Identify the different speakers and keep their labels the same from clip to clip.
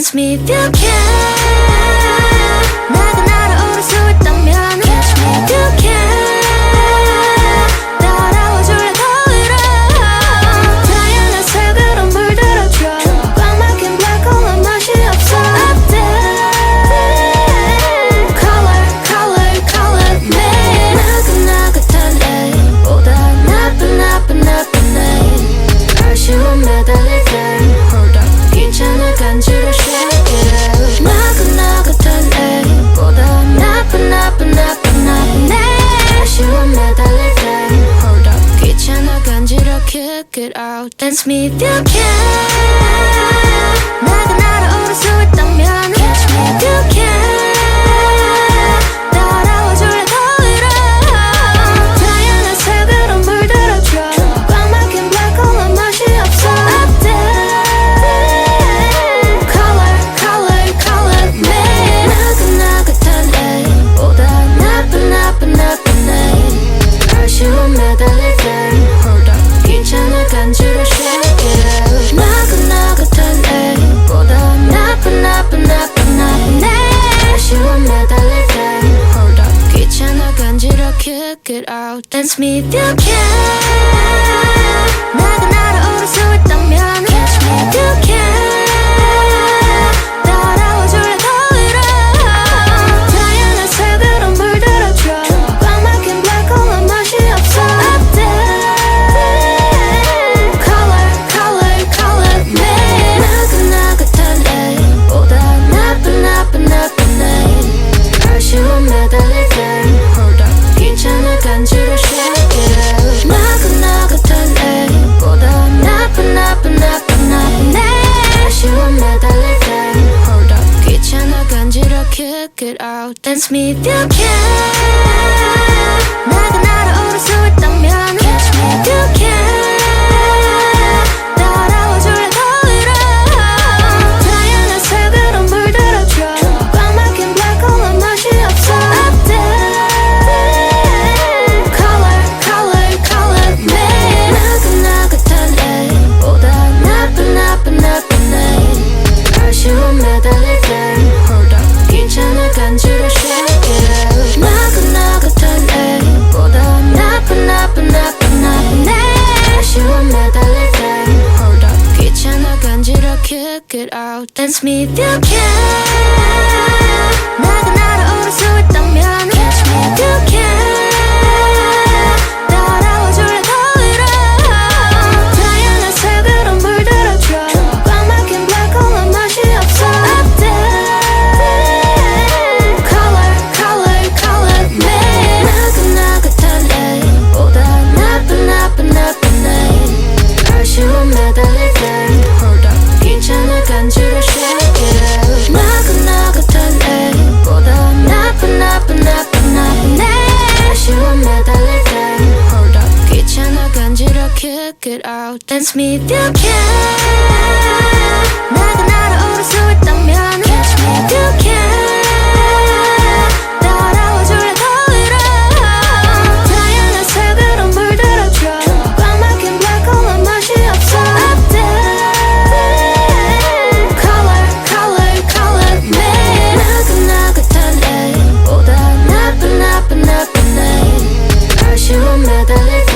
Speaker 1: Dance me if you can. 내가 날아오를 수 있다면 Catch me if you can. 따라와줄래 더 위로. 다양한 색으로 물들어줘. 꽉 막힌 black hole 맛이 없어. Up there. Color, color, color me. 나긋나긋한 A보다 나쁜 A. 아쉬운 매달릴 때 Hold up 귀찮아 간지러 shake it out. 나긋나긋한 A보다 나쁜 A. 아쉬운 매달릴 때 Hold up 귀찮아 간지러 kick it out. Dance me if you can. 내가 날아오를 수 있다면 Catch me if you can. 따라와줄래 더 위로. 다양한 색으로 물들어줘. 꽉 막힌 black hole 맛이 없어. Up there. Color, color, color me. 나긋나긋한 A보다 나쁜 A. 아쉬운 매달릴 때 Hold up 귀찮아 간지러 shake it out. 나긋나긋한 A보다 나쁜 A. 아쉬운 매달릴 때 Hold up 귀찮아 간지러 kick it out. Dance me if you can. 내가 날아오를 수 있다면 Catch me if you can. 따라와줄래 더 위로. 다양한 색으로 물들어줘. 꽉 막힌 black hole 맛이 없어. Up there. Color, color, color me. 나긋나긋한 A보다 나쁜 A. 아쉬운 매달릴 때 Hold up 귀찮아 간지러 shake it out. 나긋나긋한 A보다 나쁜 A. 아쉬운 매달릴 때 Hold up 귀찮아 간지러 kick it out. Dance me if you can. 내가 날아오를 수 있다면 Catch me if you can. 따라와줄래 더 위로. 다양한 색으로 물들어줘. 꽉 막힌 black hole 맛이 없어. Up there. Color, color, color me. 나긋나긋한 A보다 나쁜 A. 아쉬운 매달릴 때 Hold up 귀찮아 간지러 shake it out. 나긋나긋한 A보다 나쁜 A. 아쉬운 매달릴 때 Hold up 귀찮아 간지러 kick it out. Dance me if you can. 내가 날아오를 수 있다면 Catch me if you can. 따라와줄래 더 위로. 다양한 색으로 물들어줘. 꽉 막힌 black hole 맛이 없어. Up there. Color, color, color me. 나긋나긋한 A보다 나쁜 A. 아쉬운 매달릴 때 Hold up 귀찮아 간지러 shake it out. 나긋나긋한 A보다 나쁜 A. 아쉬운 매달릴 때 Hold up 귀찮아 간지러 kick it out. Dance me if you can. 내가 날아오를 수 있다면 Catch me if you can. 따라와줄래 더 위로. 다양한 색으로 물들어줘. 꽉 막힌 black hole 맛이 없어. Up there. Color, color, color me. 나긋나긋한 A보다 나쁜 A. 아쉬운 매달릴 때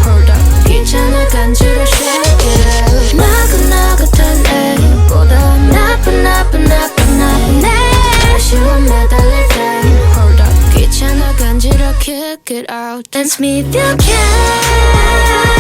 Speaker 1: Hold up 귀찮아 간지러 shake it out. 나긋나긋한 A보다 나쁜 A. 아쉬운 매달릴 때 Hold up 귀찮아 간지러 kick it out. Dance me if you can.